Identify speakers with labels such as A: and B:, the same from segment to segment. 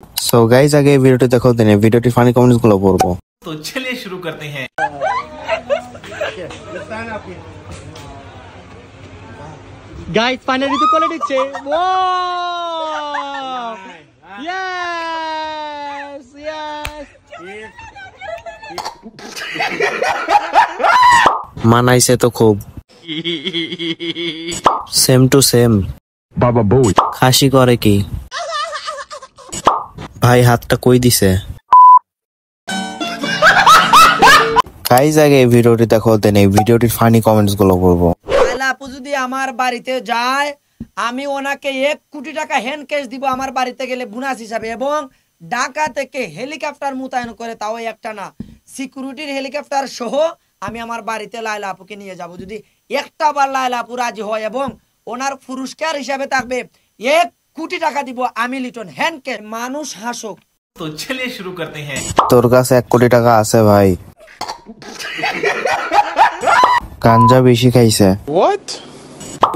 A: So guys आगे वीडियोটি দেখো দেন ভিডিওটি ফানি কমেন্টস গুলো পড়বো।
B: तो चलिए शुरू करते हैं।
C: गाइस फाइनली तो कॉल दिচ্ছে वाओ यस यस
A: মানাইছে তো খুব সেম টু সেম বাবা বউ খাসি করে কি ভাই হাতটা কই দিছে গাইস আগে ভিডিওটি দেখো দেন এই ভিডিওটির ফানি কমেন্টস গুলো পড়বো।
D: আপু যদি আমার বাড়িতে যায় আমি ওনাকে 1 কোটি টাকা হ্যান্ড ক্যাশ দিব আমার বাড়িতে গেলে বোনাস হিসাবে, এবং ঢাকা থেকে হেলিকপ্টার মোতায়েন করে, তাও একটা না সিকিউরিটির হেলিকপ্টার সহ আমি আমার বাড়িতে লায়লা আপুকে নিয়ে যাব। যদি একটা বার লায়লা আপু রাজি হয় এবং ওনার পুরস্কার হিসাবে থাকবে 1 কোটি টাকা দিব আমি লিটন হ্যান্ড ক্যাশ। মানুষ হাসুক।
B: तो चलिए शुरू करते हैं।
A: তোর কাছে 1 কোটি টাকা আছে ভাই? গাঞ্জা বেশি খাইছে।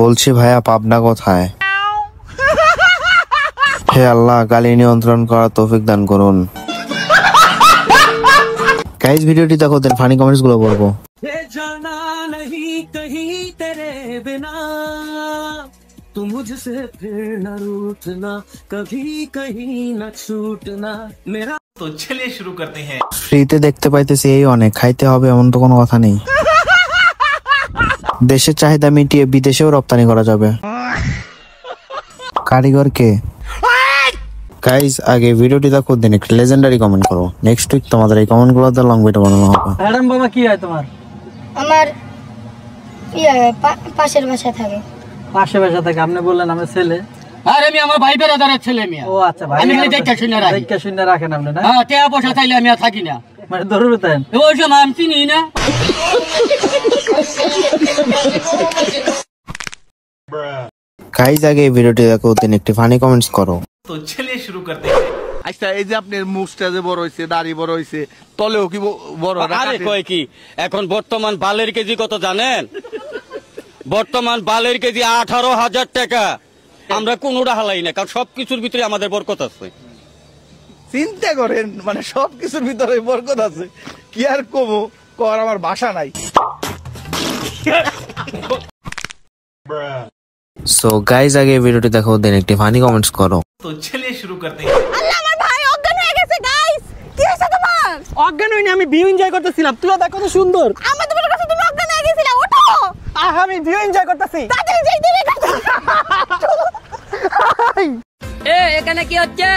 A: বলছি ভাইয়া পাবনা কোথায়? হে আল্লাহ গালি নিয়ন্ত্রণ করার তৌফিক দান করুন। গাইস ভিডিওটি দেখো দেন ফানি কমেন্টস গুলো পড়বো।
C: जाना नहीं कहीं तेरे बिना तू मुझसे फिर न रूठना कभी कहीं न छूटना मेरा।
B: तो चलिए शुरू करते हैं।
A: ফ্রিতে দেখতে পাইতেছি এই অনেক, খাইতে হবে এমন তো কোনো কথা নেই। দেশের চাহিদা মিটিয়ে বিদেশেও রপ্তানি করা যাবে। কারিগর কে? গাইস আগে ভিডিওটি দেখো দেন একটা লেজেন্ডারি কমেন্ট করো। নেক্সট উইক তোমাদের এই কমেন্ট গুলোতে লং ভিডিও বানানো হবে।
C: ম্যাডাম বাবা কি হয় তোমার?
E: আমার পাশের বাসায় থাকে।
C: পাশে বাসা থাকে? আপনি বললেন আমার ছেলে।
F: আরে আমি আমার ভাই বেরাদারের ছেলে মিয়া।
C: ও আচ্ছা ভাই,
F: আমি দেখে শুনে রাখি।
C: দেখে শুনে রাখেন আপনি না?
F: হ্যাঁ টাকা পয়সা চাইলে আমি আর থাকি না,
C: মানে ধরুন দেন
F: ওই সময় আমি চিনি না।
A: গাইস আগে ভিডিওটি দেখো দেন একটি ফানি কমেন্টস করো।
B: तो चलिए शुरू करते हैं।
G: আচ্ছা এই যে আপনার মুখটা যে বড় হইছে, দাড়ি বড় হইছে, তলেও কি বড়?
F: আরে কয় কি এখন বর্তমান বালের কেজি কত জানেন? বর্তমান বালের কেজি 18,000 টাকা। আমরা কোনোটা হালাই না, কারণ সবকিছুর ভিতরে আমাদের বরকত আছে।
G: চিন্তা করেন, মানে সবকিছুর ভিতরে বরকত আছে। কি আর কমো কর, আমার ভাষা নাই।
A: সো গাইস আগে ভিডিওটি দেখো দেন একটি ফানি কমেন্টস করো।
B: तो चलिए शुरू करते हैं।
H: আল্লাহ আমার ভাই অজ্ঞান হয়ে গেছে গাইস। কি হইছে তোমার?
C: অজ্ঞান হইনি, আমি ভিউ এনজয় করতেছিলাম। তুই দেখো কত সুন্দর।
H: আমার তোমার কাছে তুমি অজ্ঞান হয়ে গেছিলা, ওঠো।
C: আমি ভিউ এনজয় করতেছি।
H: তাড়াতাড়ি যাই দিবি কথা।
F: এখানে কি হচ্ছে?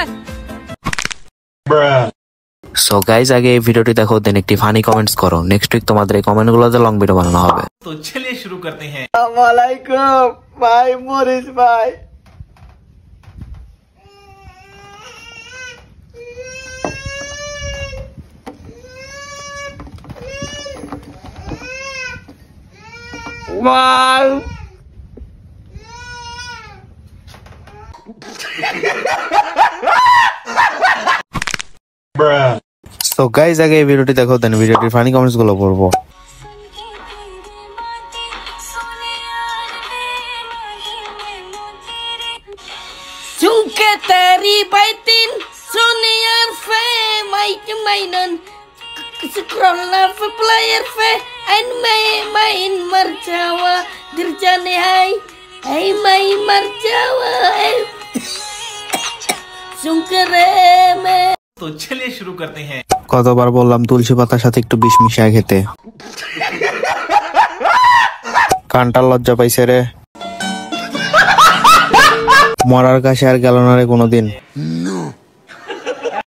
A: সো গাইস আগে এই ভিডিওটি দেখো দেন একটি ফানি কমেন্টস করো। নেক্সট উইক তোমাদের এই কমেন্ট গুলোতে লং ভিডিও বানানো হবে।
B: तो चलिए शुरू करते हैं।
D: আসসালামু আলাইকুম ভাই মরিস ভাই।
A: সো গাইস আগে এই ভিডিওটি দেখো দেন ভিডিওটির ফানি কমেন্টস গুলো পড়বো।
I: Chungke teri baitin Soniar fe Mike mainan Scroll fe player fe Ein main marjawa Dirjane hai Hai main marjawa Chungke me।
B: तो चलिए शुरू करते हैं।
A: কতবার বললাম তুলসী পাতার সাথে একটু বিষ মিশিয়ে খেতে। কানটার লজ্জা পাইছে রে। মরার কাছে আর গেল না রে কোনোদিন।